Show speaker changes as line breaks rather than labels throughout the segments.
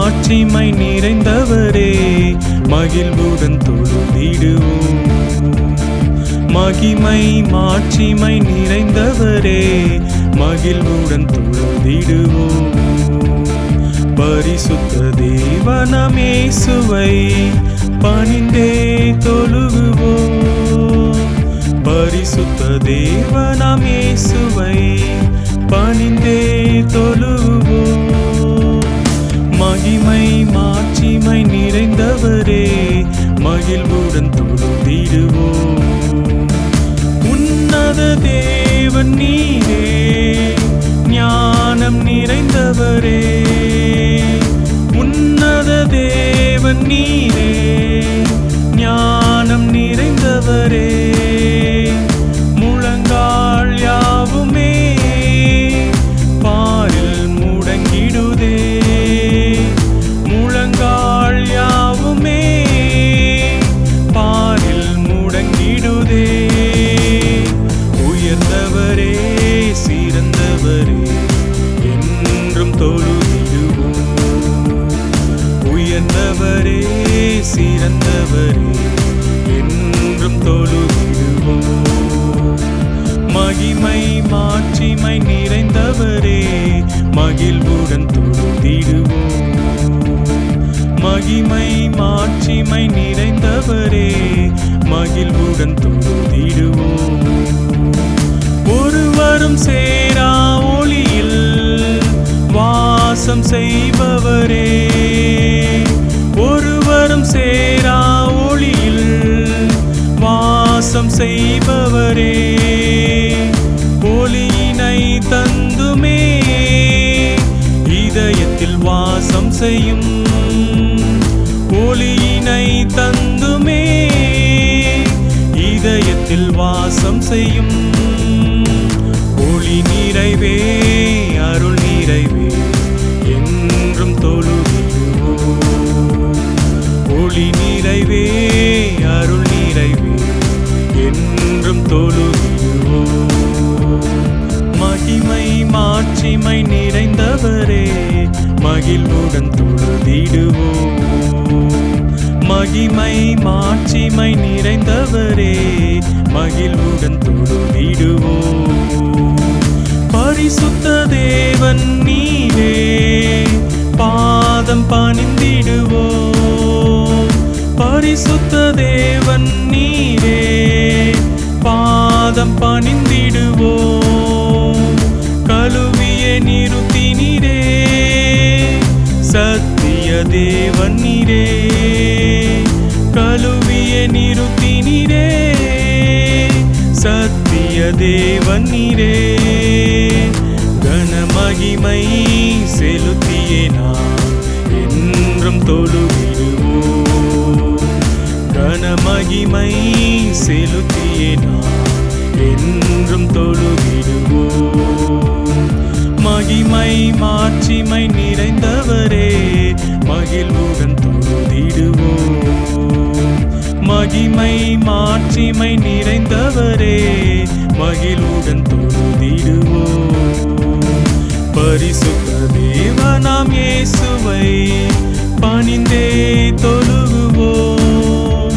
மாட்சிமை நிறைந்தவரே, மகிழ்வுடன் தொழுதிடுவோம். மகிமை மாட்சிமை நிறைந்தவரே, மகிழ்வுடன் தொழுதிடுவோம். பரிசுத்த தேவனாம் இயேசுவை பணிந்தே தொழுகுவோம். பரிசுத்த தேவனாம் இயேசுவை பணிந்தே தொழுகுவோம். மகிமை மாட்சிமை நிறைந்தவரே, மகிழ்வுடன் தொழுதிடுவோம். உன்னத தேவன் நீரே, ஞானம் நிறைந்தவரே. உன்னத தேவன் நீரே, ஞானம் நிறைந்தவரே. முழங்கால் யாவுமே பாரில் முடங்கிடுதே. முழங்கால் யாவுமே பாரில் முடங்கிடுதே. உயர்ந்தவரே, சிறந்தவரே, என்றும் தொழுதிடுவோம். உயர்ந்தவரே, சிறந்தவரே, என்றும் தொழுதிடுவோம். மகிமை மாட்சிமை நிறைந்தவரே, மகிழ்வுடன் தொழுதிடுவோம். மகிமை மாட்சிமை நிறைந்தவரே, மகிழ்வுடன் தொழுதிடுவோம். ஒருவரும் சேரா ஒளியில் வாசம் செய்பவரே. ஒருவரும் சேரா ஒளியில் வாசம் செய்பவரே. ஒளியினை தந்துமே இதயத்தில் வாசம் செய்யும். ஒளியினை தந்துமே இதயத்தில் வாசம் செய்யும். ஒளி நிறைவே, அருள் நிறைவே, என்றும் தொழுதிடுவோம். ஒளி நிறைவே, அருள் நிறைவே, என்றும் தொழுதிடுவோம். மகிமை மாட்சிமை நிறைந்தவரே, மகிழ்வுடன் தொழுதிடுவோம். மகிமை மாட்சிமை நிறைந்தவரே, மகிழ்வுடன் தொழுதிடுவோம். பரிசுத்த தேவன் நீரே, பாதம் பணிந்திடுவோம். பரிசுத்த தேவன் நீரே, பாதம் பணிந்திடுவோம். கழுவிய நிறுத்தினீரே, சத்திய தேவன் நீரே. கழுவிய நிறுத்தினீரே, சத்திய தேவன் நீரே. கனமகிமை செலுத்தியே நாம் என்றும் தொழுதிடுவோம். கனமகிமை செலுத்தியே நாம் என்றும் தொழுதிடுவோம். மகிமை மாட்சிமை நிறைந்தவரே, மகிழ்வுடன் தொழுதிடுவோம். மகிமை மாட்சிமை நிறைந்தவரே, மகிழ்வுடன் தொழுதிடுவோம். பரிசுத்த தேவனாம் இயேசுவை பணிந்தே தொழுகுவோம்.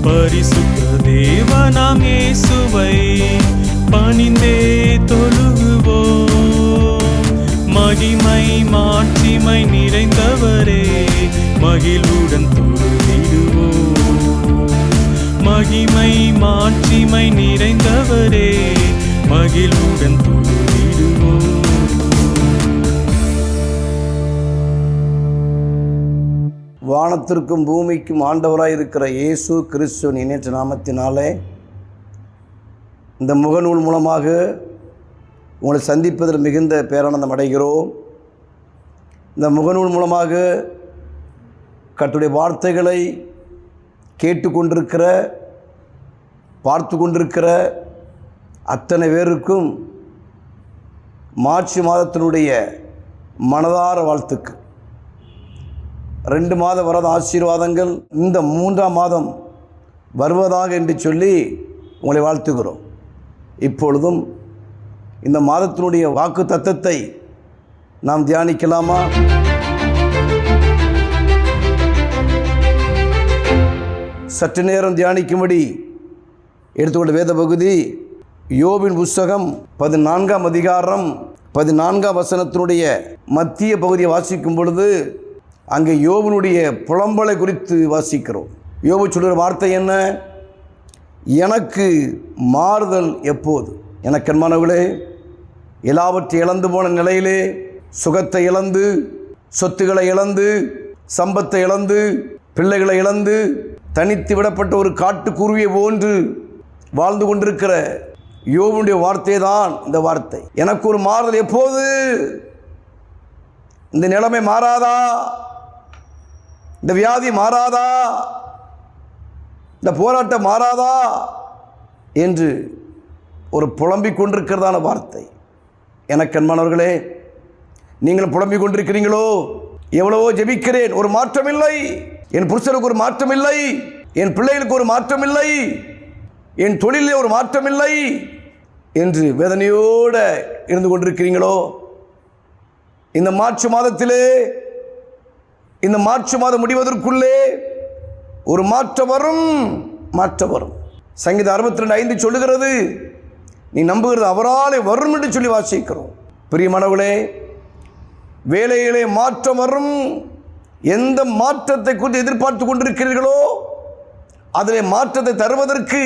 பரிசுத்த தேவனாம் இயேசுவை பணிந்தே தொழுகுவோம். மகிமை மாட்சிமை நிறைந்தவரே, மகிழ்வுடன் தொழுதிடுவோம். மகிமை மாட்சிமை நிறைந்தவரே, மகிழ்வுடன் தொழுதிடுவோம்.
வானத்திற்கும் பூமிக்கும் ஆண்டவராய் இருக்கிற இயேசு கிறிஸ்துவின் இணையற்ற நாமத்தினாலே இந்த முகநூல் மூலமாக உங்களை சந்திப்பதில் மிகுந்த பேரானந்தம் அடைகிறோம். இந்த முகநூல் மூலமாக கர்த்தருடைய வார்த்தைகளை கேட்டுக்கொண்டிருக்கிற, பார்த்து கொண்டிருக்கிற அத்தனை பேருக்கும் மார்ச் மாதத்தினுடைய மனதார வாழ்த்துக்கள். 2 மாத வரத ஆசீர்வாதங்கள் இந்த 3ஆம் மாதம் வருவதாக என்று சொல்லி உங்களை வாழ்த்துகிறோம். இப்பொழுதும் இந்த மாதத்தினுடைய வாக்கு தத்தத்தை நாம் தியானிக்கலாமா? சற்று நேரம் தியானிக்கும்படி எடுத்துக்கொண்ட வேத பகுதி யோபின் புஸ்தகம் 14ஆம் அதிகாரம் 14ஆம் வசனத்தினுடைய மத்திய பகுதியை வாசிக்கும் பொழுது அங்கே யோபினுடைய புலம்பலை குறித்து வாசிக்கிறோம். யோபு சொல்கிற வார்த்தை என்ன? எனக்கு மாறுதல் எப்போது? எனக்கு அன்பானவர்களே, எல்லாவற்றையும் இழந்து போன நிலையிலே, சுகத்தை இழந்து, சொத்துக்களை இழந்து, சம்பத்தை இழந்து, பிள்ளைகளை இழந்து, தனித்து விடப்பட்ட ஒரு காட்டுக்குருவியை போன்று வாழ்ந்து கொண்டிருக்கிற யோபுடைய வார்த்தை தான் இந்த வார்த்தை. எனக்கு ஒரு மாறுதல் எப்போது? இந்த நிலைமை மாறாதா? இந்த வியாதி மாறாதா? இந்த போராட்டம் மாறாதா என்று ஒரு புலம்பிக் கொண்டிருக்கிறதான வார்த்தை. எனக்கு அன்பானவர்களே, நீங்கள் புலம்பிக் கொண்டிருக்கிறீங்களோ? எவ்வளவோ ஜெபிக்கிறேன், ஒரு மாற்றம் இல்லை. என் புருஷனுக்கு ஒரு மாற்றம் இல்லை, என் பிள்ளைகளுக்கு ஒரு மாற்றம் இல்லை, என் தொழிலே ஒரு மாற்றம் இல்லை என்று வேதனையோடு இருந்து கொண்டிருக்கிறீங்களோ? இந்த மார்ச் மாதத்திலே, இந்த மார்ச் மாதம் முடிவதற்குள்ளே ஒரு மாற்றம் வரும், மாற்றம் வரும். சங்கீதம் 62:5 சொல்லுகிறது, நீ நம்புகிறது அவராலே வரும் என்று சொல்லி வாசிக்கிறோம். பிரியமானவர்களே, வேலையிலே மாற்றம் வரும். எந்த மாற்றத்தை குறித்து எதிர்பார்த்து கொண்டிருக்கிறீர்களோ அதிலே மாற்றத்தை தருவதற்கு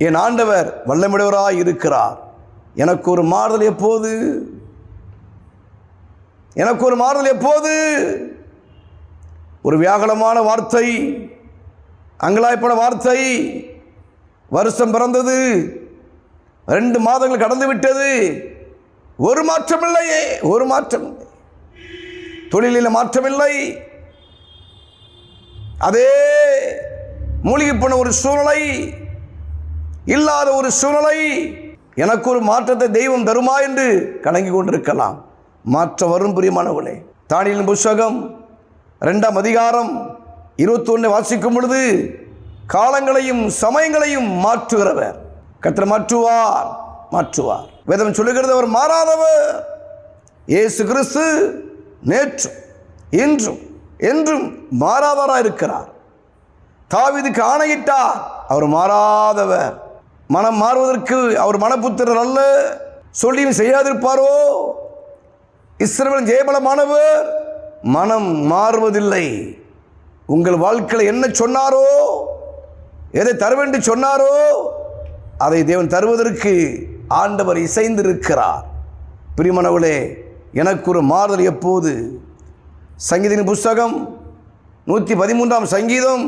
என் ஆண்டவர் வல்லமையுடையவராய் இருக்கிறார். எனக்கு ஒரு மாறுதல் எப்போது? எனக்கு ஒரு மாறுதல் எப்போது? ஒரு வியாகுலமான வார்த்தை, அங்கலாய்ப்பட வார்த்தை. வருஷம் பிறந்தது, 2 மாதங்கள் கடந்து விட்டது, ஒரு மாற்றம் இல்லையே, ஒரு மாற்றம் இல்லை. தொழிலில் மாற்றமில்லை. அதே மூழ்கி போன ஒரு சூழ்நிலை, இல்லாத ஒரு சூழ்நிலை. எனக்கு ஒரு மாற்றத்தை தெய்வம் தருமா என்று கலங்கி கொண்டிருக்கலாம். மாற்றம் வரும் பிரியமானவர்களே. தானியேலின் புஸ்தகம் 2ஆம் அதிகாரம் 21 வாசிக்கும் பொழுது, காலங்களையும் சமயங்களையும் மாற்றுகிறவர் கர்த்தர் மாற்றுவார், மாற்றுவார். வேதம் சொல்லுகிறது, அவர் மாறாதவர். இயேசு கிறிஸ்து நேற்றும் இன்றும் என்றும் மாறாதவராக இருக்கிறார். தாவீதுக்கு ஆணையிட்டார், அவர் மாறாதவர். மனம் மாறுவதற்கு அவர் மனப்புத்திரர் அல்ல, சொல்லியும் செய்யாதிருப்பாரோ? இஸ்ரவேலின் ஜெயபலமானவர் மனம் மாறுவதில்லை. உங்கள் வாழ்க்கையில் என்ன சொன்னாரோ, எதை தருவென்று சொன்னாரோ அதை தேவன் தருவதற்கு ஆண்டவர் இசைந்திருக்கிறார். பிரியமானவர்களே, எனக்கு ஒரு மாறுதல் எப்போது? சங்கீதத்தின் புஸ்தகம் 113ஆம் சங்கீதம்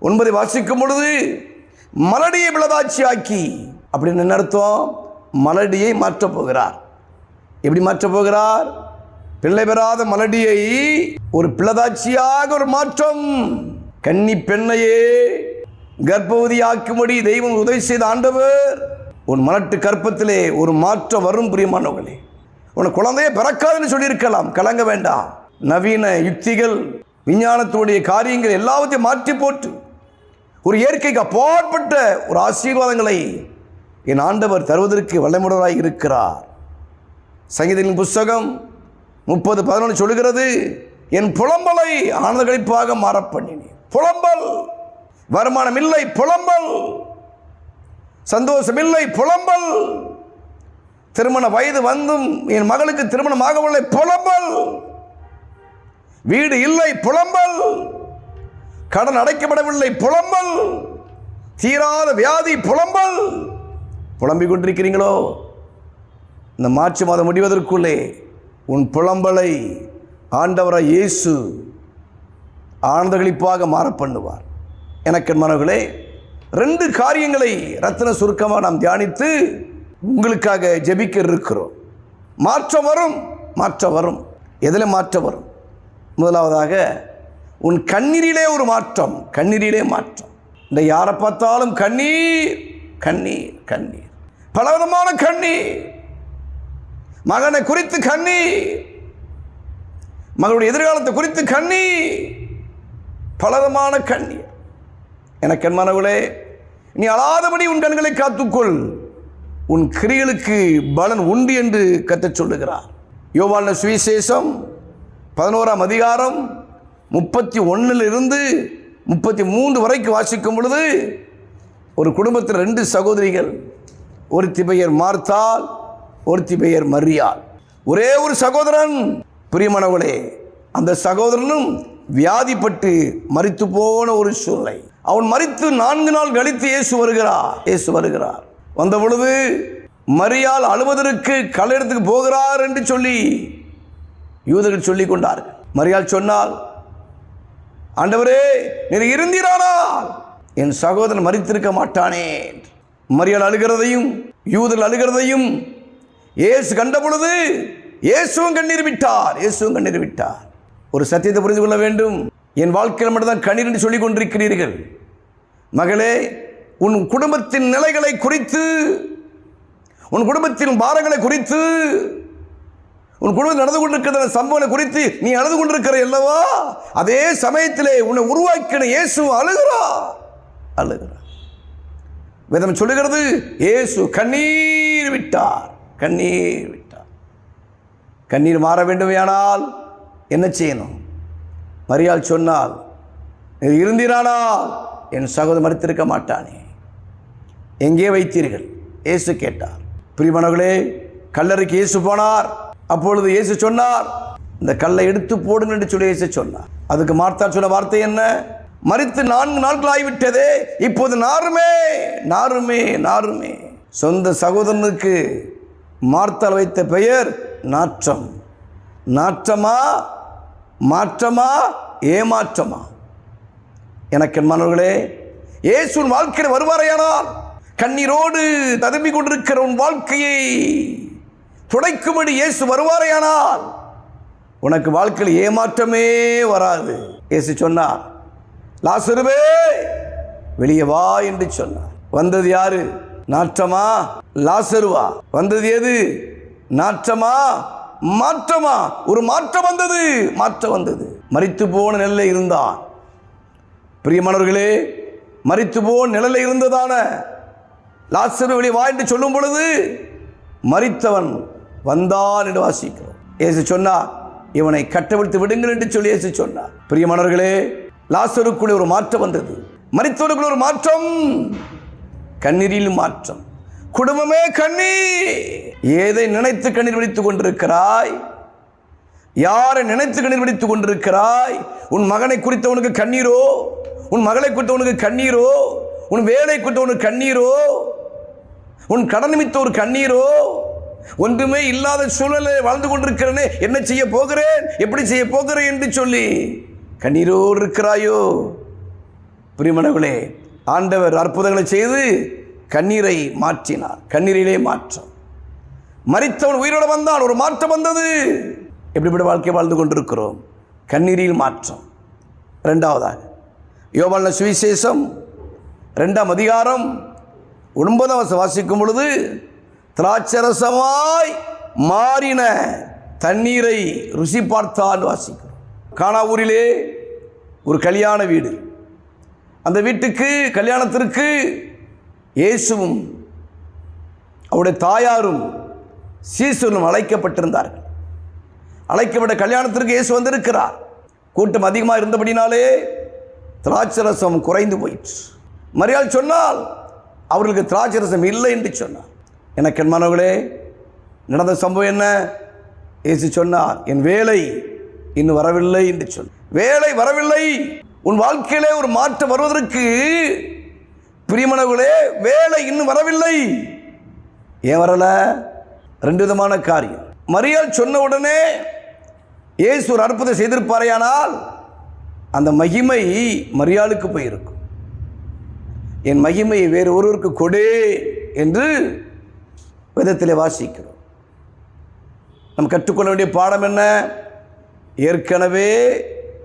9 வாசிக்கும் பொழுது, மலடியை பிளதாட்சியாக்கி, அப்படின்னு என்ன அர்த்தம்? மலடியை மாற்றப் போகிறார். எப்படி மாற்றப் போகிறார்? பிள்ளை பெறாத மலடியை ஒரு பிளதாட்சியாக ஒரு மாற்றம். கன்னி பெண்ணையே கர்ப்பவதியாக்கும்படி தெய்வம் உதவி செய்த ஆண்டவர், உன் மலட்டு கற்பத்திலே ஒரு மாற்றம் வரும். பிரியமானவர்களே, உனக்கு குழந்தையே பிறக்காதுன்னு சொல்லியிருக்கலாம், கலங்க வேண்டாம். நவீன யுக்திகள், விஞ்ஞானத்துடைய காரியங்கள் எல்லாவற்றையும் மாற்றி போட்டு ஒரு இயற்கைக்கு அப்பாற்பட்ட ஒரு ஆசீர்வாதங்களை என் ஆண்டவர் தருவதற்கு வல்லமுடையவராய் இருக்கிறார். சங்கீதத்தின் புஸ்தகம் 30:11 சொல்லுகிறது, என் புலம்பலை ஆனந்த களிப்பாக மாறப் பண்ணினேன். புலம்பல், வருமானம் இல்லை புலம்பல், சந்தோஷம் இல்லை புலம்பல், திருமண வயது வந்தும் என் மகளுக்கு திருமணம் ஆகவில்லை புலம்பல், வீடு இல்லை புலம்பல், கடன் அடைக்கப்படவில்லை புலம்பல், தீராத வியாதி புலம்பல். புலம்பிக் கொண்டிருக்கிறீங்களோ? இந்த மார்ச் மாதம் முடிவதற்குள்ளே உன் புலம்பலை ஆண்டவராய் இயேசு ஆனந்த களிப்பாக மாற பண்ணுவார். எனக்கு மனங்களே, 2 காரியங்களை ரத்தின சுருக்கமாக நாம் தியானித்து உங்களுக்காக ஜெபிக்க இருக்கிறோம். மாற்றம் வரும், மாற்றம் வரும். எதில் மாற்றம் வரும்? முதலாவதாக உன் கண்ணீரிலே ஒரு மாற்றம், கண்ணீரிலே மாற்றம். இந்த யாரை பார்த்தாலும் கண்ணீர், கண்ணீர், கண்ணீர், பலவிதமான கண்ணீர். மகனை குறித்து கண்ணீர், மகளுடைய எதிர்காலத்தை குறித்து கண்ணீர், பலவிதமான கண்ணீர். எனக்கு அன்பானவர்களே, நீ அழாதபடி உன் கண்களை காத்துக்கொள், உன் கிரியைகளுக்கு பலன் உண்டு என்று கர்த்தர் சொல்லுகிறார். யோவான் சுவிசேஷம் 11ஆம் அதிகாரம் 31 33 வரைக்கும் வாசிக்கும் பொழுது ஒரு குடும்பத்தில் 2 சகோதரிகள், ஒருத்தி பெயர் மார்த்தாள், ஒருத்தி பெயர் மரியாள். ஒரே ஒரு சகோதரன். பிரியமானவர்களே, அந்த சகோதரனும் வியாதிப்பட்டு மரித்து போன ஒரு சூழ்நிலை. அவன் மரித்து 4 நாள் கழித்து இயேசு வருகிறார். வந்த பொழுது மரியாள் அழுவதற்கு கல்லறைக்கு போகிறார் என்று சொல்லி யூதர்கள் சொல்லிக் கொண்டார்கள். மரியாள் சொன்னால், ஆண்டவரே, நீர் இருந்தீரானால் என் சகோதரன் மரித்திருக்க மாட்டானே. மரியாள் அழுகிறதையும் யூதர்கள் அழுகிறதையும் இயேசு கண்ட பொழுது இயேசுவும் கண்ணீர் விட்டார். ஒரு சத்தியத்தை புரிந்து கொள்ள வேண்டும். என் வாழ்க்கையில் மட்டும்தான் கண்ணீர் என்று சொல்லிக் கொண்டிருக்கிறீர்கள். மகளே, உன் குடும்பத்தின் நிலைகளை குறித்து, உன் குடும்பத்தின் பாரங்களை குறித்து, உன் குடும்பத்தில் நடந்து கொண்டிருக்கிற சம்பவங்களை குறித்து நீ அழுது கொண்டிருக்கிற அல்லவா? அதே சமயத்திலே உன்னை உருவாக்கின இயேசு அழுகிறார். வேதம் சொல்லுகிறது, இயேசு கண்ணீர் விட்டார். கண்ணீர் மாற வேண்டுமையானால் என்ன செய்யணும்? மரியாள் சொன்னால், இருந்தீரானால் என் சகோதரன் மரித்திருக்க மாட்டானே. எங்கே வைத்தீர்கள்? இயேசு கேட்டார். பிரியமானவர்களே, கல்லறைக்கு இயேசு போனார். அப்பொழுது இயேசு சொன்னார், இந்த கல்லை எடுத்து போடுங்க என்று சொல்லி இயேசு சொன்னார். அதுக்கு மார்த்தாள் சொன்ன வார்த்தை என்ன? மரித்து 4 நாட்கள் ஆகிவிட்டதே, இப்போது நாருமே. சொந்த சகோதரனுக்கு மார்த்தாள் வைத்த பெயர் நாற்றம். மாற்றமா ஏமாற்றமா? எனக்கு மாணவர்களே, இயேசுவின் வாழ்க்கையில் வருவாரையானால் கண்ணீரோடு ததும்பிக் கொண்டிருக்கிற உன் வாழ்க்கையை துடைக்கும்படி இயேசு வருவாரையானால் உனக்கு வாழ்க்கையில் ஏமாற்றமே வராது. இயேசு சொன்னார், லாசருவே வெளியே வா என்று சொன்னார். வந்தது யாரு? நாற்றமா லாசருவா? வந்தது எது? நாற்றமா மாற்றமா? ஒரு மாற்றம் வந்தது. மரித்து போன நிலையில் இருந்தான். பிரியமானவர்களே, மரித்து போன நிலையில் இருந்ததான லாசரு வெளியே வா என்று சொல்லும் பொழுது மரித்தவன் வந்தான் என்று வாசிக்கிறோம். இயேசு சொன்னார், இவனை கட்டவிழ்த்து விடுங்கள் என்று சொல்லி இயேசு சொன்னார். பிரியமானவர்களே, லாசருக்குள்ளே ஒரு மாற்றம் வந்தது. மரித்தவருக்குள்ள ஒரு மாற்றம், கண்ணீரில் மாற்றம். குடும்பமே கண்ணீர். ஏதை நினைத்து கண்ணீர் வடித்துக் கொண்டிருக்கிறாய்? யாரை நினைத்து கண்ணீர் வடித்துக் கொண்டிருக்கிறாய்? உன் மகனை குறித்தவனுக்கு கண்ணீரோ? உன் மகளை குறித்தவனுக்கு கண்ணீரோ? உன் வேலை குறித்தவனுக்கு கண்ணீரோ? உன் கடன் நிமித்த ஒரு கண்ணீரோ? ஒன்றுமே இல்லாத சூழலை வாழ்ந்து கொண்டிருக்கிறேனே, என்ன செய்ய போகிறேன், எப்படி செய்ய போகிறேன் என்று சொல்லி கண்ணீரோடு இருக்கிறாயோ? பிரியமானவர்களே, ஆண்டவர் அற்புதங்களை செய்து கண்ணீரை மாற்றினார். கண்ணீரிலே மாற்றம். மரித்தவன் உயிரோடு வந்தான், ஒரு மாற்றம் வந்தது. எப்படிப்பட்ட வாழ்க்கை வாழ்ந்து கொண்டிருக்கிறோம்? கண்ணீரில் மாற்றம். 2வது யோவான் சுவிசேஷம் 2ஆம் அதிகாரம் 9 வாசிக்கும் பொழுது, திராட்சரசமாய் மாறின தண்ணீரை ருசி பார்த்தால் வாசிக்கிறோம். கானா ஊரிலே ஒரு கல்யாண வீடு. அந்த வீட்டுக்கு, கல்யாணத்திற்கு இயேசுவும் அவருடைய தாயாரும் சீசரும் அழைக்கப்பட்டிருந்தார்கள். அழைக்கப்பட்ட கல்யாணத்திற்கு இயேசு வந்திருக்கிறார். கூட்டம் அதிகமாக இருந்தபடினாலே திராட்சரசம் குறைந்து போயிற்று. மரியாள் சொன்னால் அவர்களுக்கு திராட்சரசம் இல்லை என்று சொன்னார். எனக்கு என் மாணவர்களே, நடந்த சம்பவம் என்ன? இயேசு சொன்னார், என் வேலை இன்னும் வரவில்லை என்று சொன்னார். வேலை வரவில்லை. உன் வாழ்க்கையிலே ஒரு மாற்றம் வருவதற்கு பிரியமானவர்களே, வேலை இன்னும் வரவில்லை. ஏன் வரல? 2 விதமான காரியம். மரியாள் சொன்ன உடனே இயேசு ஒரு அற்புதம் செய்திருப்பாரையானால் அந்த மகிமை மரியாளுக்கு போயிருக்கும். என் மகிமையை வேறு ஒருவருக்கு கொடே என்று வேதத்திலே வாசிக்கிறோம். நம்ம கற்றுக்கொள்ள வேண்டிய பாடம் என்ன? ஏற்கனவே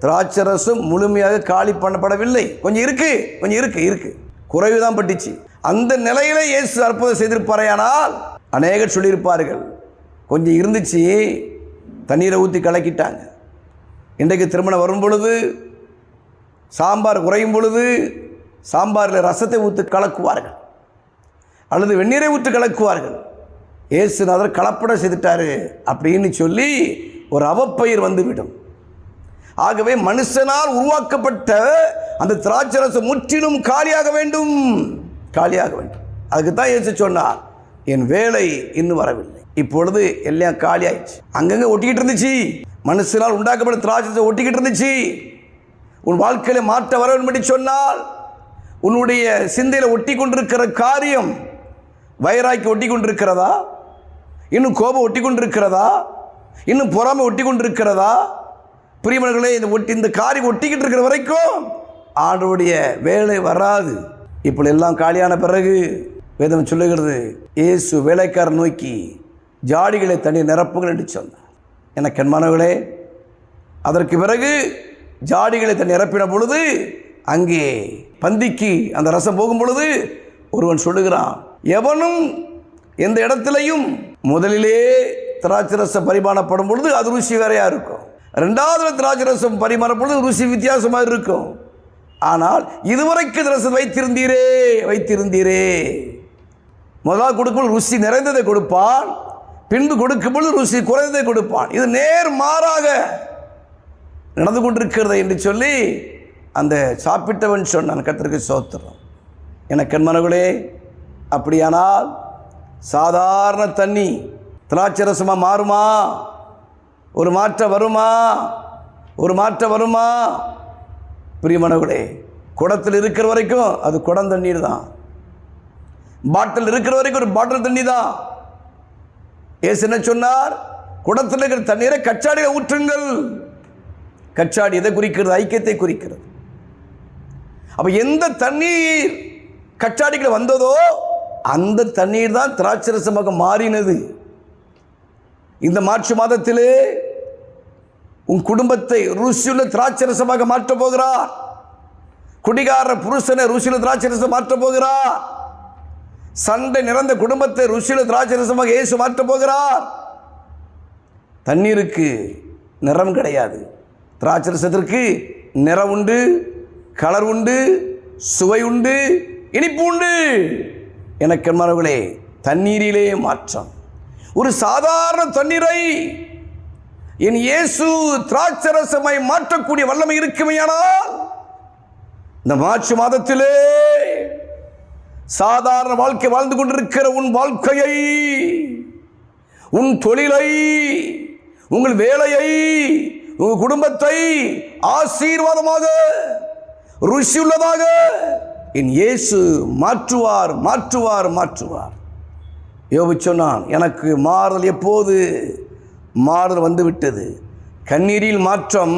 திராட்சரசம் முழுமையாக காலி பண்ணப்படவில்லை. கொஞ்சம் இருக்கு, குறைவுதான் பட்டுச்சு. அந்த நிலையில இயேசு அற்புதம் செய்திருப்பாரையானால் அநேகர் சொல்லியிருப்பார்கள், கொஞ்சம் இருந்துச்சு, தண்ணீரை ஊற்றி கலக்கிட்டாங்க. இன்றைக்கு திருமணம் வரும் பொழுது, சாம்பார் குறையும் பொழுது சாம்பாரில் ரசத்தை ஊற்றி கலக்குவார்கள், அல்லது வெந்நீரை ஊற்றி கலக்குவார்கள். இயேசுநாதர் கலப்படம் செய்துட்டாரு அப்படின்னு சொல்லி ஒரு அவப்பெயர் வந்துவிடும். ஆகவே மனுஷனால் உருவாக்கப்பட்ட அந்த திராட்சரசம் முற்றிலும் காலியாக வேண்டும், காலியாக வேண்டும். அதுக்கு தான் இயேசு சொன்னார், என் வேலை இன்னும் வரவில்லை. இப்பொழுது எல்லாம் காலி ஆயிடுச்சு. அங்கங்கே ஒட்டிக்கிட்டு இருந்துச்சு, மனுஷனால் உண்டாக்கப்பட்ட திராட்சரசம் ஒட்டிக்கிட்டு இருந்துச்சு. உன் வாழ்க்கையில மாற்ற வர வேண்டும் சொன்னால் உன்னுடைய சிந்தையில் ஒட்டி கொண்டிருக்கிற காரியம் வைராக்கி ஒட்டி கொண்டிருக்கிறதா, இன்னும் கோபம் ஒட்டி கொண்டிருக்கிறதா, இன்னும் பொறாமை ஒட்டி கொண்டிருக்கிறதா? பிரியமர்களே, இந்த காரியம் ஒட்டிக்கிட்டு இருக்கிற வரைக்கும் ஆண்டவருடைய வேலை வராது. இப்படி எல்லாம் காலியான பிறகு வேதம் சொல்லுகிறது, இயேசு வேலைக்காரர் நோக்கி ஜாடிகளை தண்ணீர் நிரப்புங்கள் என்று சொன்னார். எனக்கு அன்பானவர்களே, அதற்கு பிறகு ஜாடிகளை தண்ணீர் நிரப்பின பொழுது அங்கே பந்திக்கு அந்த ரசம் போகும் பொழுது ஒருவன் சொல்லுகிறான், எவனும் எந்த இடத்திலையும் முதலிலே திராட்சை ரசம் பரிமாணப்படும் பொழுது அது ருசி வேறையா இருக்கும், ரெண்டாவது திராட்சை ரசம் பரிமாறும் பொழுது ருசி வித்தியாசமாக இருக்கும். ஆனால் இதுவரைக்கும் இந்த ரசம் வைத்திருந்தீரே. முதலாக கொடுக்கும்போது ருசி நிறைந்ததை கொடுப்பான், பின்பு கொடுக்கும் பொழுது ருசி குறைந்ததை கொடுப்பான். இது நேர் மாறாக நடந்து கொண்டிருக்கிறது என்று சொல்லி அந்த சாப்பிட்டவன் சொன்னான். கர்த்தருக்கு ஸ்தோத்திரம். எனக்கு அன்பானவர்களே, அப்படியானால் சாதாரண தண்ணி திராட்சை ரசமாக மாறுமா? ஒரு மாற்றம் வருமா? பிரியமானவர்களே, குடத்தில் இருக்கிற வரைக்கும் அது குடம் தண்ணீர் தான், பாட்டில் இருக்கிற வரைக்கும் ஒரு பாட்டில் தண்ணி தான். இயேசு என்ன சொன்னார்? குடத்தில் இருக்கிற தண்ணீரை கச்சாடியில் ஊற்றுங்கள். கச்சாடி எதை குறிக்கிறது? ஐக்கியத்தை குறிக்கிறது. அப்போ எந்த தண்ணீர் கச்சாடிகள் வந்ததோ அந்த தண்ணீர் தான் திராட்சை ரசமாக மாறினது. இந்த மார்ச் மாதத்திலே உன் குடும்பத்தை ருசியுள்ள திராட்சை ரசமாக மாற்றப் போகிறார். குடிகார புருஷனை ருசியுள்ள திராட்சை ரசம் மாற்றப் போகிறார். சண்டை நிறைந்த குடும்பத்தை ருசியுள்ள திராட்சை ரசமாக இயேசு மாற்றப் போகிறார். தண்ணீருக்கு நிறம் கிடையாது, திராட்சை ரசத்திற்கு நிறம் உண்டு, கலர் உண்டு, சுவை உண்டு, இனிப்பு உண்டு. எனக்கு அன்பானவர்களே, தண்ணீரிலே மாற்றம். ஒரு சாதாரண தண்ணீரை என் இயேசு திராட்சை ரசமாய் மாற்றக்கூடிய வல்லமை இருக்குமையானால் இந்த மார்ச் மாதத்திலே சாதாரண வாழ்க்கை வாழ்ந்து கொண்டிருக்கிற உன் வாழ்க்கையை, உன் தொழிலை, உங்கள் வேலையை, உங்கள் குடும்பத்தை ஆசீர்வாதமாக ருசியுள்ளதாக என் இயேசு மாற்றுவார். யோபு சொன்னான், எனக்கு மாறுதல் எப்போது? மாறுதல் வந்துவிட்டது. கண்ணீரில் மாற்றம்,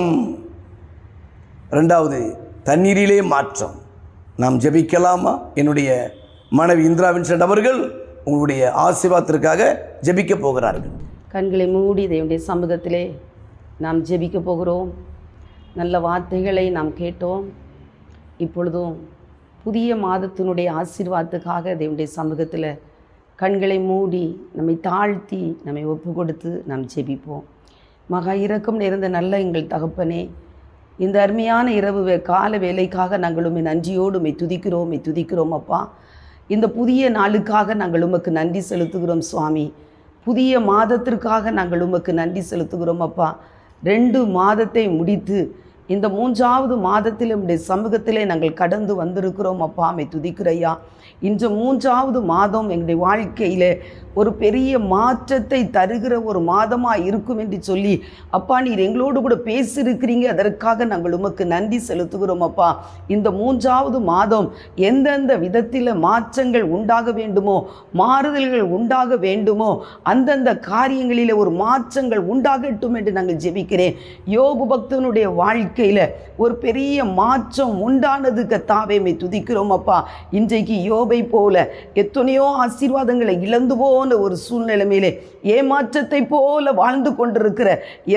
ரெண்டாவது தண்ணீரிலே மாற்றம். நாம் ஜெபிக்கலாமா? என்னுடைய மனைவி இந்திரா வின்சென்ட் அவர்கள் உங்களுடைய ஆசீர்வாதத்திற்காக ஜெபிக்க போகிறார்கள்.
கண்களை மூடி தேவனுடைய சமூகத்திலே நாம் ஜெபிக்க போகிறோம். நல்ல வார்த்தைகளை நாம் கேட்டோம். இப்பொழுதும் புதிய மாதத்தினுடைய ஆசீர்வாதத்துக்காக தேவனுடைய சமூகத்தில் கண்களை மூடி நம்மை தாழ்த்தி நம்மை ஒப்பு கொடுத்து நாம் ஜெபிப்போம். மகா இரக்கம் நிறைந்த நல்ல எங்கள் தகப்பனே, இந்த அருமையான இரவு கால வேலைக்காக நாங்கள் உம்மை நன்றியோடு உம்மை துதிக்கிறோம் அப்பா. இந்த புதிய நாளுக்காக நாங்கள் உமக்கு நன்றி செலுத்துகிறோம் சுவாமி. புதிய மாதத்திற்காக நாங்கள் உமக்கு நன்றி செலுத்துகிறோம் அப்பா. 2 மாதத்தை முடித்து இந்த 3வது மாதத்தில் உம்முடைய சமூகத்திலே நாங்கள் கடந்து வந்திருக்கிறோம் அப்பா. உம்மை துதிக்கிறையா. இன்று 3வது மாதம் எங்களுடைய வாழ்க்கையில் ஒரு பெரிய மாற்றத்தை தருகிற ஒரு மாதமாக இருக்கும் என்று சொல்லி அப்பா நீர் எங்களோடு கூட பேசியிருக்கிறீங்க. அதற்காக நாங்கள் உமக்கு நன்றி செலுத்துகிறோம் அப்பா. இந்த 3வது மாதம் எந்தெந்த விதத்தில் மாற்றங்கள் உண்டாக வேண்டுமோ, மாறுதல்கள் உண்டாக வேண்டுமோ, அந்தந்த காரியங்களில் ஒரு மாற்றங்கள் உண்டாகட்டும் என்று நாங்கள் ஜெபிக்கிறேன். யோபு பக்தனுடைய வாழ்க்கையில் ஒரு பெரிய மாற்றம் உண்டானது கர்த்தாவே உம்மை துதிக்கிறோம் அப்பா. இன்றைக்கு யோபை போல எத்தனையோ ஆசீர்வாதங்களை இழந்து போன ஒரு சூழ்நிலைமையிலே ஏமாற்றத்தை போல வாழ்ந்து கொண்டிருக்கிற,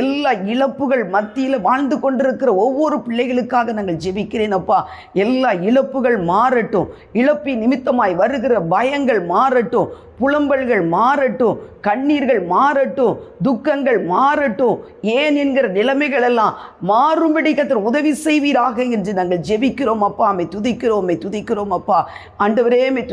எல்லா இழப்புகள் மத்தியில் வாழ்ந்து கொண்டிருக்கிற ஒவ்வொரு பிள்ளைகளுக்காக நாங்கள் ஜெபிக்கிறேன் அப்பா. எல்லா இழப்புகள் மாறட்டும், இழப்பின் நிமித்தமாய் வருகிற பயங்கள் மாறட்டும், புலம்பல்கள் மாறட்டும், கண்ணீர்கள் மாறட்டும், துக்கங்கள் மாறட்டும், ஏன் என்கிற நிலைமைகள் எல்லாம் மாறும்படி கர்த்தர் உதவி செய்வீராக என்று நாங்கள் ஜெபிக்கிறோம் அப்பா. உம்மை துதிக்கிறோம் அப்பா. ஆண்டவரே உம்மை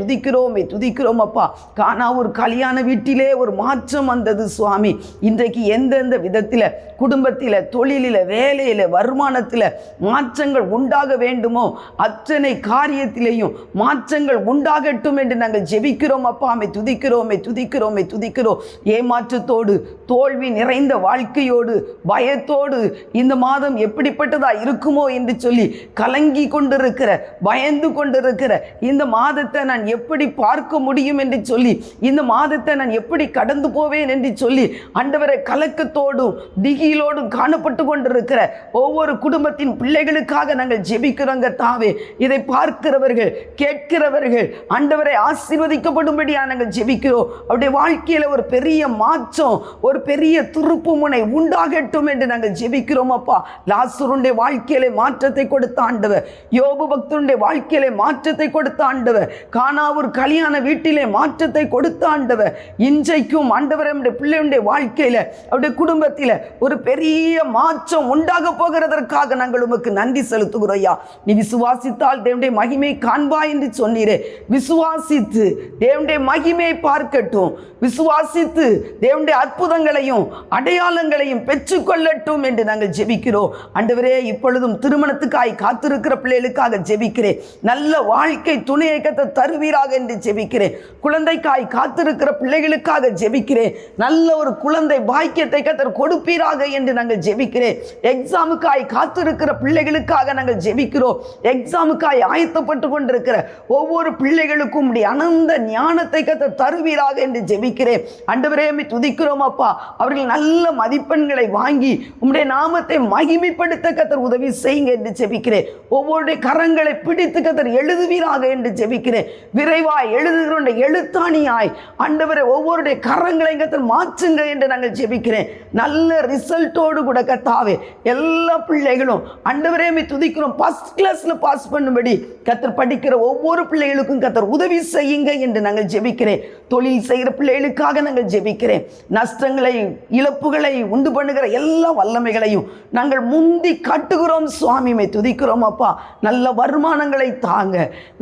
துதிக்கிறோம் அப்பா. கானாவூர் காளிய கல்யாண வீட்டிலே ஒரு மாற்றம் வந்தது சுவாமி. இன்றைக்கு எந்தெந்த விதத்தில் குடும்பத்தில், தொழிலில், வேலையில், வருமானத்தில் மாற்றங்கள் உண்டாக வேண்டுமோ அத்தனை காரியத்திலேயும் மாற்றங்கள் உண்டாகட்டும் என்று நாங்கள் ஜெபிக்கிறோம் அப்பா. ஆமை துதிக்கிறோமே துதிக்கிறோமே துதிக்கிறோம். ஏமாற்றத்தோடு, தோல்வி நிறைந்த வாழ்க்கையோடு, பயத்தோடு இந்த மாதம் எப்படிப்பட்டதா இருக்குமோ என்று சொல்லி கலங்கி கொண்டிருக்கிற, பயந்து கொண்டிருக்கிற இந்த மாதத்தை நான் எப்படி பார்க்க முடியும் என்று சொல்லி, இந்த மாதத்தை நான் எப்படி கடந்து போவேன் என்று சொல்லி ஆண்டவரே கலக்கத்தோடும் திகிலோடும் காணப்பட்டு கொண்டிருக்கிற ஒவ்வொரு குடும்பத்தின் பிள்ளைகளுக்காக நாங்கள் ஜெபிக்கிறோங்க தாவே. இதை பார்க்கிறவர்கள், கேட்கிறவர்கள் ஆண்டவரை ஆசீர்வதிக்கப்படும்படியா நாங்கள் ஜெபிக்கிறோம். அவருடைய வாழ்க்கையில் ஒரு பெரிய மாற்றம், ஒரு பெரிய திருப்பு முனை உண்டாகட்டும் என்று நாங்கள் ஜெபிக்கிறோம் அப்பா. லாசருடைய வாழ்க்கையிலே மாற்றத்தை கொடுத்த ஆண்டவர், யோபு பக்தருடைய வாழ்க்கையிலே மாற்றத்தை கொடுத்த ஆண்டவர், கானாவூர் கல்யாண வீட்டிலே மாற்றத்தை கொடுத்த ஆண்டவர், இன்றைக்கும் ஆண்டவர் நம்முடைய பிள்ளைகளுடைய வாழ்க்கையில, அவருடைய குடும்பத்தில் ஒரு பெரிய மாற்றம் உண்டாக போகிறதற்காக நாங்கள் உமக்கு நன்றி செலுத்துகிறோம் ஐயா. நீ விசுவாசித்தால் தேவனுடைய மகிமை காண்பாய் என்று சொன்னீரே. விசுவாசித்து தேவனுடைய மகிமையை பார்க்கட்டும், விசுவாசித்து தேவனுடைய அற்புதங்களையும் அடையாளங்களையும் பெற்றுக்கொள்ளட்டும் என்று நாங்கள் ஜெபிக்கிறோம் ஆண்டவரே. இப்பொழுதும் திருமணத்துக்காய் காத்திருக்கிற பிள்ளைகளுக்காக ஜெபிக்கிறேன். நல்ல வாழ்க்கை துணையை கர்த்தர் தருவீராக என்று ஜெபிக்கிறேன். குழந்தைக்காய் காத்திருக்கிற பிள்ளைகளுக்காக ஜெபிக்கிறேன். நல்ல ஒரு குழந்தை பாக்கியத்தை கர்த்தர் கொடுப்பீராக என்று நாங்கள் ஜெபிக்கிறேன். எக்ஸாமுக்காய் காத்திருக்கிற பிள்ளைகளுக்காக நாங்கள் ஜெபிக்கிறோம். எக்ஸாமுக்காய் ஆயத்தப்பட்டு கொண்டிருக்கிற ஒவ்வொரு பிள்ளைகளுக்கும் அனந்த ஞானத்தை கர்த்தர் தருவீராக என்று ஜெபிக்கிறேன் ஆண்டவரே. துதிக்கிறோம் அப்பா. அவர்கள் நல்ல மதிப்பெண்களை வாங்கி உம்முடைய நாமத்தை மகிமைப்படுத்த கர்த்தர் உதவி செய்யுங்க என்று ஜெபிக்கிறேன். ஒவ்வொருடைய கரங்களை பிடித்து கர்த்தர் எழுதுவீராக என்று ஜெபிக்கிறேன். விரைவாய் எழுதுகிற எழுத்தாணியாய் ஆண்டவரே ஒவ்வொருடைய கரங்களை கர்த்தர் மாற்றுங்க என்று நாங்கள் ஜெபிக்கிறேன். நல்ல ரிசல்ட்டோடு கூட கர்த்தாவே எல்லா பிள்ளைகளும் ஆண்டவரே துதிக்கிறோம் ஃபர்ஸ்ட் கிளாஸ்ல பாஸ் பண்ணும்படி கர்த்தர் படிக்கிற ஒவ்வொரு பிள்ளைகளுக்கும் கர்த்தர் உதவி செய்யுங்க என்று நாங்கள் ஜெபிக்கிறேன். தொழில் செய்கிற பிள்ளைகளுக்காக நாங்கள் ஜெபிக்கிறேன். நஷ்டங்களை, இழப்புகளை உண்டு பண்ணுகிற எல்லா வல்லமைகளையும் நாங்கள் முந்தி காட்டுகிறோம் சுவாமி. துதிக்கிறோம் அப்பா. நல்ல வருமானங்களை தாங்க,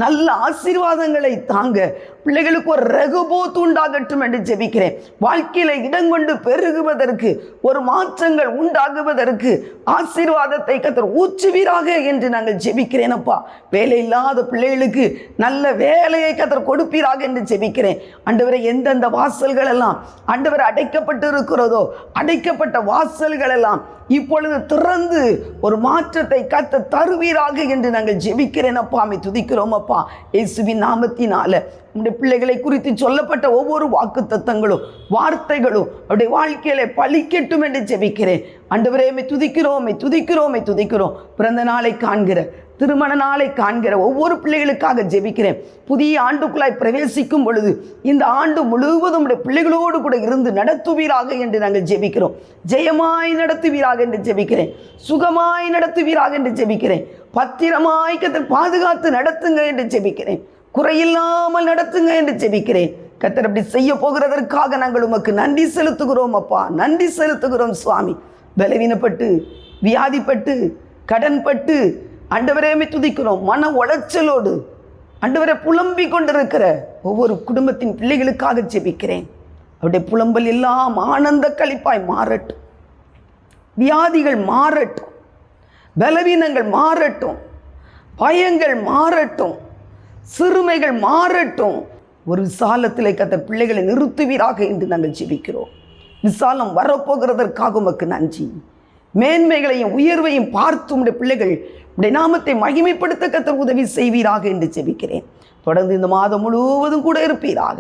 நல்ல ஆசீர்வாதங்களை தாங்க, பிள்ளைகளுக்கு ஒரு ரெகுபோத் உண்டாகட்டும் என்று ஜெபிக்கிறேன். வாழ்க்கையில இடங்கொண்டு பெருகுவதற்கு, ஒரு மாற்றங்கள் உண்டாகுவதற்கு ஆசீர்வாதத்தை கர்த்தர் ஊற்றுவீராக என்று நாங்கள் ஜெபிக்கிறேன் அப்பா. வேலை இல்லாத பிள்ளைகளுக்கு நல்ல வேலையை கர்த்தர் கொடுப்பீராக என்று ஜெபிக்கிறேன் ஆண்டவரே. எந்தெந்த வாசல்கள் எல்லாம் ஆண்டவரை அடைக்கப்பட்டு இருக்கிறதோ அடைக்கப்பட்ட வாசல்கள் எல்லாம் இப்பொழுது திறந்து ஒரு மாற்றத்தை கர்த்தர் தருவீராக என்று நாங்கள் ஜெபிக்கிறேன் அப்பா. துதிக்கிறோம் அப்பா. இயேசுவின் நாமத்தினால உடைய பிள்ளைகளை குறித்து சொல்லப்பட்ட ஒவ்வொரு வாக்குத்தத்தங்களும் வார்த்தைகளும் அவருடைய வாழ்க்கையில பலிக்கட்டும் என்று ஜெபிக்கிறேன் ஆண்டவரே. துதிக்கிறோம் துதிக்கிறோம் துதிக்கிறோம். பிறந்த நாளை காண்கிற, திருமண நாளை காண்கிற ஒவ்வொரு பிள்ளைகளுக்காக ஜெபிக்கிறேன். புதிய ஆண்டுக்குள்ளாய் பிரவேசிக்கும் பொழுது இந்த ஆண்டு முழுவதும் பிள்ளைகளோடு கூட இருந்து நடத்துவீராக என்று நாங்கள் ஜெபிக்கிறோம். ஜெயமாய் நடத்துவீராக என்று ஜெபிக்கிறேன். சுகமாய் நடத்துவீராக என்று ஜெபிக்கிறேன். பத்திரமாய் கர்த்தர் பாதுகாத்து நடத்துங்க என்று ஜெபிக்கிறேன். குறையில்லாமல் நடத்துங்க என்று ஜெபிக்கிறேன். கர்த்தர் அப்படி செய்ய போகிறதற்காக நாங்கள் உமக்கு நன்றி செலுத்துகிறோம் அப்பா. நன்றி செலுத்துகிறோம் சுவாமி. பலவீனப்பட்டு, வியாதிப்பட்டு, கடன்பட்டு ஆண்டவரே துதிக்கிறோம். மன உளைச்சலோடு ஆண்டவரை புலம்பி கொண்டிருக்கிற ஒவ்வொரு குடும்பத்தின் பிள்ளைகளுக்காக ஜெபிக்கிறேன். அவருடைய புலம்பல் எல்லாம் ஆனந்த களிப்பாய் மாறட்டும். வியாதிகள் மாறட்டும், பலவீனங்கள் மாறட்டும், பயங்கள் மாறட்டும், சிறுமைகள் மாறட்டும். ஒரு விசாலத்திலே கர்த்தர் பிள்ளைகளை நிறுத்துவீராக என்று நாங்கள் ஜெபிக்கிறோம். விசாலம் வரப்போகிறதற்காக உமக்கு நன்றி. மேன்மைகளையும் உயர்வையும் பார்த்து உடைய பிள்ளைகள் உடைய நாமத்தை மகிமைப்படுத்த கர்த்தர் உதவி செய்வீராக என்று ஜெபிக்கிறேன். தொடர்ந்து இந்த மாதம் முழுவதும் கூட இருப்பீராக.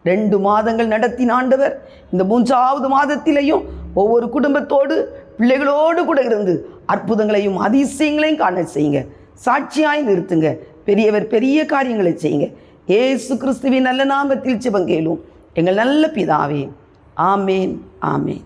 2 மாதங்கள் நடத்தின ஆண்டவர் இந்த 3வது மாதத்திலையும் ஒவ்வொரு குடும்பத்தோடு பிள்ளைகளோடு கூட இருந்து அற்புதங்களையும் அதிசயங்களையும் காண செய்யுங்க. சாட்சியாய் நிறுத்துங்க. பெரியவர் பெரிய காரியங்களை செய்யுங்க. இயேசு கிறிஸ்துவின் நல்ல நாமத்தில் ஜெபம் கேளும் எங்கள் நல்ல பிதாவே. ஆமேன் ஆமேன்.